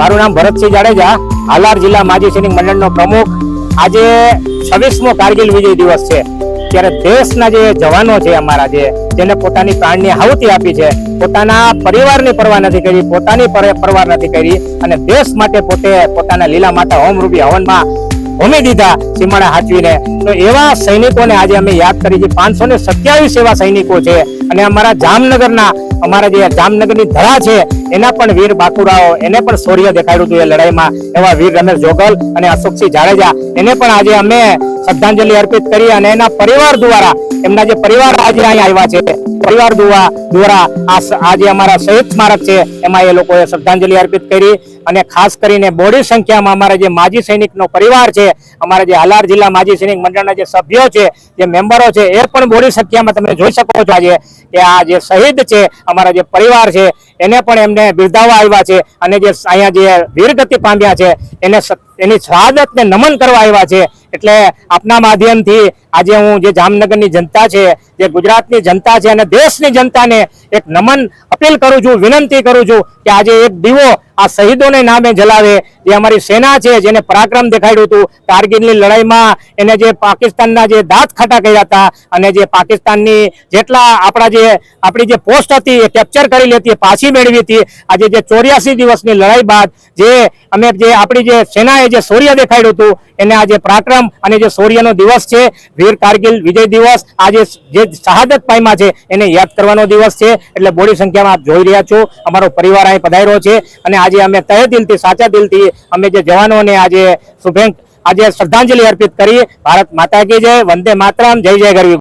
મારું નામ ભરતસિંહ જાડેજા, હાલાર જિલ્લા માજી સૈનિક મંડળનો પ્રમુખ। આજે 26મો કારગિલ વિજય દિવસ છે, ત્યારે દેશના જે જવાનો છે અમારા, જેને પોતાની પ્રાણની આહુતિ આપી છે, પોતાના પરિવારની પરવા નથી કરી, પોતાની પરવા નથી કરી અને દેશ માટે પોતે પોતાના લીલા માતા હોમરૂપી હવનમાં હોમી દીધા સીમાડા હાચવીને। તો એવા સૈનિકોને આજે અમે યાદ કરી છે। 527 એવા સૈનિકો છે અને અમારા જામનગરના જે જામનગરની ધરા છે એના પણ વીર બાકુરાઓ, એને પણ શૌર્ય દેખાડ્યું હતું એ લડાઈમાં। એવા વીર રમેશ જોગલ અને અશોકસિંહ જાડેજા, એને પણ આજે અમે શ્રદ્ધાંજલિ અર્પિત કરી અને એના પરિવાર દ્વારા, એમના જે પરિવાર આજે અહીંયા આવ્યા છે, પરિવાર દ્વારા આજે અમારા શહીદ સ્મારક છે એમાં એ લોકોએ શ્રદ્ધાંજલિ અર્પિત કરી। અને ખાસ કરીને બોડી સંખ્યામાં અમારા જે માજી સૈનિકનો પરિવાર છે, અમારા જે હાલાર જિલ્લા માજી સૈનિક મંડળના જે સભ્યો છે, જે મેમ્બરો છે, એ પણ બોડી સંખ્યામાં તમે જોઈ શકો છો આજે કે આ જે શહીદ છે, અમારા જે પરિવાર છે, એને પણ એમને બિરદાવવા આવ્યા છે અને જે અહીંયા જે વીરગતિ પામ્યા છે એને એની શહાદતને નમન કરવા આવ્યા છે। એટલે આપના માધ્યમથી આજે હું જે જામનગરની જનતા છે, જે ગુજરાતની જનતા છે અને દેશની જનતાને એક નમન અપીલ કરું છું, વિનંતી કરું છું કે આજે એક દીવો આ શહીદોને નામે જલાવે। જે અમારી સેના છે, જેને પરાક્રમ દેખાડ્યું હતું કારગિલની લડાઈમાં, એને જે પાકિસ્તાનના જે દાંત ખાટા કર્યા હતા અને જે પાકિસ્તાનની જેટલા આપણી જે પોસ્ટ હતી એ કેપ્ચર કરી લેતી, પાછી મેળવી હતી। આજે જે 84 દિવસની લડાઈ બાદ જે આપણી જે સેનાએ જે શૌર્ય દેખાડ્યું હતું, એને આજે પરાક્રમ અને જે શૌર્યનો દિવસ છે, વીર કારગિલ વિજય દિવસ, આજે જે શહાદત પામ્યા છે એને યાદ કરવાનો દિવસ છે। એટલે બોડી સંખ્યામાં આપ જોઈ રહ્યા છો અમારો પરિવાર અહીં પધાર્યો છે અને આજે અમે તહે દિલથી, સાચા દિલથી અમે જે જવાનોને આજે શ્રદ્ધાંજલિ અર્પિત કરી। ભારત માતા કી જય, વંદે માતરમ, જય જય ગરવી।